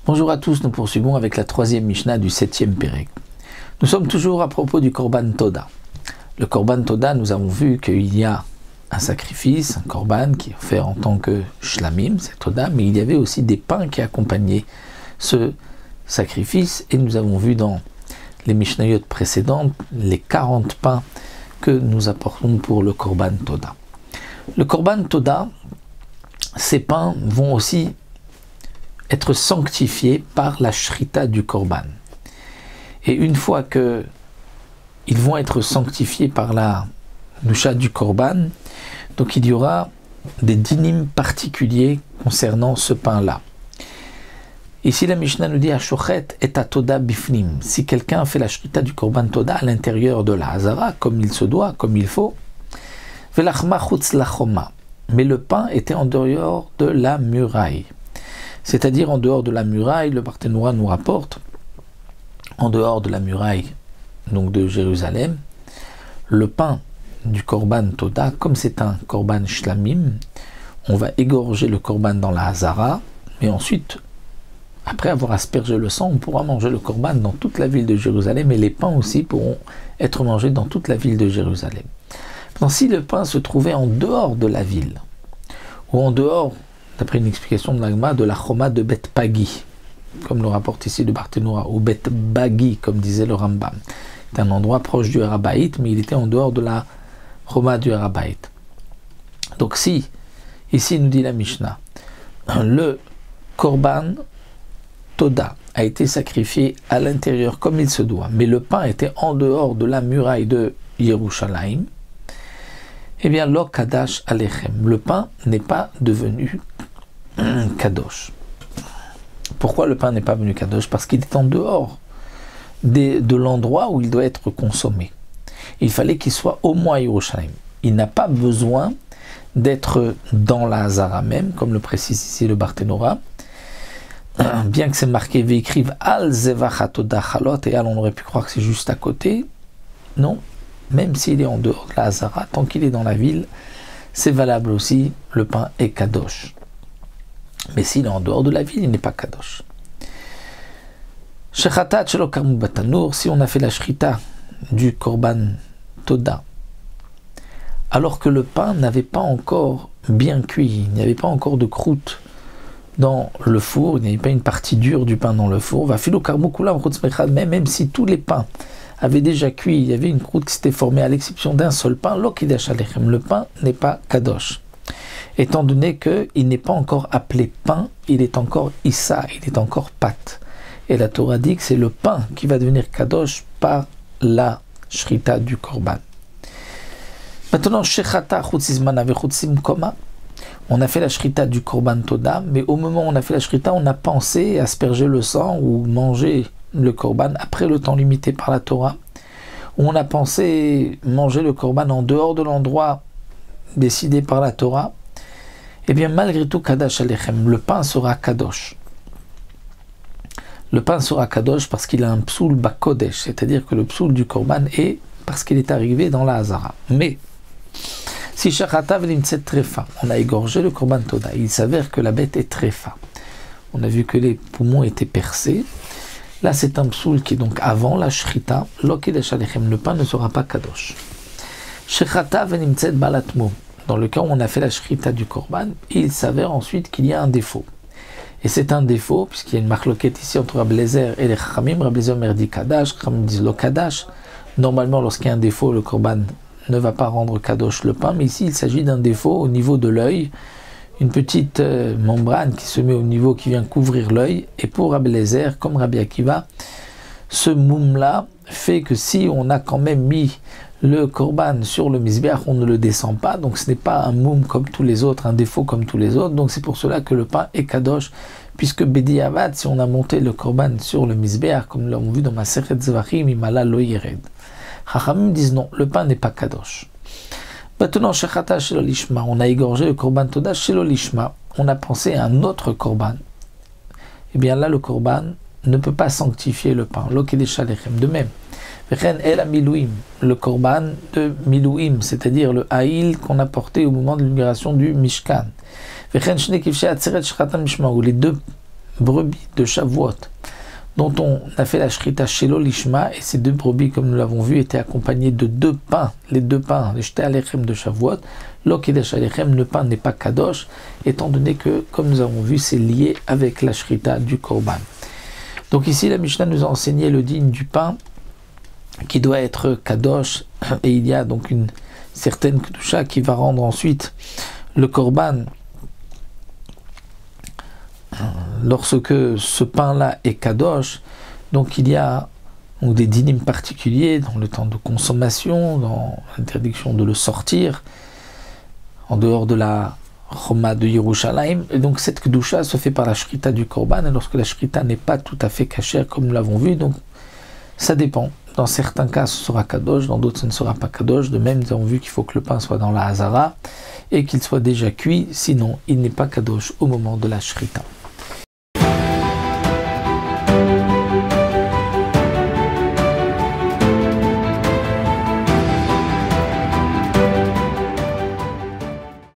Bonjour à tous, nous poursuivons avec la troisième Mishnah du 7e Pérec. Nous sommes toujours à propos du Korban Toda. Le Korban Toda, nous avons vu qu'il y a un sacrifice, un Korban qui est fait en tant que Shlamim, c'est Toda, mais il y avait aussi des pains qui accompagnaient ce sacrifice, et nous avons vu dans les Mishnayot précédentes les 40 pains que nous apportons pour le Korban Toda. Le Korban Toda, ces pains vont aussi être sanctifiés par la shrita du korban. Et une fois que ils vont être sanctifiés par la nusha du korban, donc il y aura des dinim particuliers concernant ce pain-là. Ici la Mishnah nous dit Ashochet et Toda bifnim. Si quelqu'un fait la shrita du korban Toda à l'intérieur de la hazara, comme il se doit, comme il faut, velachma chutz lachoma. Mais le pain était en dehors de la muraille. C'est-à-dire en dehors de la muraille, le Barthénois nous rapporte, en dehors de la muraille donc de Jérusalem, le pain du Korban Toda, comme c'est un Korban Shlamim, on va égorger le Korban dans la Hazara, mais ensuite, après avoir aspergé le sang, on pourra manger le Korban dans toute la ville de Jérusalem, et les pains aussi pourront être mangés dans toute la ville de Jérusalem. Maintenant, si le pain se trouvait en dehors de la ville, ou en dehors, d'après une explication de l'Agma, de la Choma de Bet Pagi, comme le rapporte ici le Barthénois, ou Bet Bagi, comme disait le Rambam. C'est un endroit proche du Harabaït, mais il était en dehors de la Choma du Harabaït. Donc si, ici nous dit la Mishnah, le Korban Toda a été sacrifié à l'intérieur comme il se doit, mais le pain était en dehors de la muraille de Yerushalayim, eh bien, lo kadash alechem, le pain n'est pas devenu kadosh. Pourquoi le pain n'est pas devenu kadosh? Parce qu'il est en dehors de l'endroit où il doit être consommé. Il fallait qu'il soit au moins à Yerushalayim. Il n'a pas besoin d'être dans la Hazara même, comme le précise ici le Barthénois, bien que c'est marqué vécrive al zevach toda chalot, et al on aurait pu croire que c'est juste à côté. Non. Même s'il est en dehors de la Hazara, tant qu'il est dans la ville, c'est valable aussi, le pain est kadosh. Mais s'il est en dehors de la ville, il n'est pas kadosh. Shechatat shelo karmu batanour, si on a fait la shrita du korban Toda, alors que le pain n'avait pas encore bien cuit, il n'y avait pas encore de croûte dans le four, il n'y avait pas une partie dure du pain dans le four, va filo karmu kulam chutz mechad, même si tous les pains avait déjà cuit, il y avait une croûte qui s'était formée à l'exception d'un seul pain, lo kidash alechem, le pain n'est pas kadosh. Étant donné qu'il n'est pas encore appelé pain, il est encore issa, il est encore pâte. Et la Torah dit que c'est le pain qui va devenir kadosh par la shrita du korban. Maintenant, shechata chutzizman ave chutzim koma. On a fait la shrita du korban Toda, mais au moment où on a fait la shrita, on a pensé asperger le sang ou manger le korban après le temps limité par la Torah, où on a pensé manger le korban en dehors de l'endroit décidé par la Torah, eh bien malgré tout kadash alechem, le pain sera kadosh. Le pain sera kadosh parce qu'il a un psoul bakodesh, c'est-à-dire que le psoul du korban est parce qu'il est arrivé dans la Hazara. Mais si shachata v'limtset trefa, on a égorgé le korban Toda, il s'avère que la bête est trefa. On a vu que les poumons étaient percés. Là, c'est un psoul qui est donc avant la shrita, lo kidash alechem, le pain ne sera pas kadosh. Shechata v'nimtzet balatmo, dans le cas où on a fait la shrita du korban, il s'avère ensuite qu'il y a un défaut. Et c'est un défaut, puisqu'il y a une marloquette ici entre Rabbi Eliezer et les Chachamim. Rabbi Eliezer me dit kadash, Chachamim disent lo kadash. Normalement, lorsqu'il y a un défaut, le korban ne va pas rendre kadosh le pain, mais ici, il s'agit d'un défaut au niveau de l'œil, une petite membrane qui se met au niveau, qui vient couvrir l'œil, et pour Rabbi Eliezer, comme Rabbi Akiva, ce moum-là fait que si on a quand même mis le korban sur le misbeach, on ne le descend pas, donc ce n'est pas un moum comme tous les autres, un défaut comme tous les autres, donc c'est pour cela que le pain est kadosh, puisque Bedi Avad, si on a monté le korban sur le misbeach, comme l'avons vu dans Masechet Zvachim, Imala lo yired. Chachamim disent non, le pain n'est pas kadosh. Maintenant, shechata shelo lishma, on a égorgé le korban Toda shelo lishma, on a pensé à un autre korban. Eh bien là, le korban ne peut pas sanctifier le pain. Lo kidesh alechem, de même. Vechen el milouim, le korban de milouim, c'est-à-dire le haïl qu'on a porté au moment de l'inauguration du Mishkan. Vechen shne kivshe atzeret shechata mishmaou, les deux brebis de Shavuot, dont on a fait la shrita shelo lishma, et ces 2 brebis, comme nous l'avons vu, étaient accompagnées de 2 pains, les 2 pains, les shté alechem de Shavuot. Lo kedesh alechem, le pain n'est pas kadosh, étant donné que, comme nous avons vu, c'est lié avec la shrita du korban. Donc ici, la Mishnah nous a enseigné le digne du pain, qui doit être kadosh, et il y a donc une certaine kedusha qui va rendre ensuite le korban. Lorsque ce pain-là est kadosh, donc il y a des dynimes particuliers dans le temps de consommation, dans l'interdiction de le sortir, en dehors de la Choma de Yerushalayim. Et donc cette kedusha se fait par la shrita du korban, et lorsque la shrita n'est pas tout à fait cachère, comme nous l'avons vu, donc ça dépend. Dans certains cas, ce sera kadosh, dans d'autres, ce ne sera pas kadosh. De même, nous avons vu qu'il faut que le pain soit dans la hazara et qu'il soit déjà cuit, sinon il n'est pas kadosh au moment de la shrita.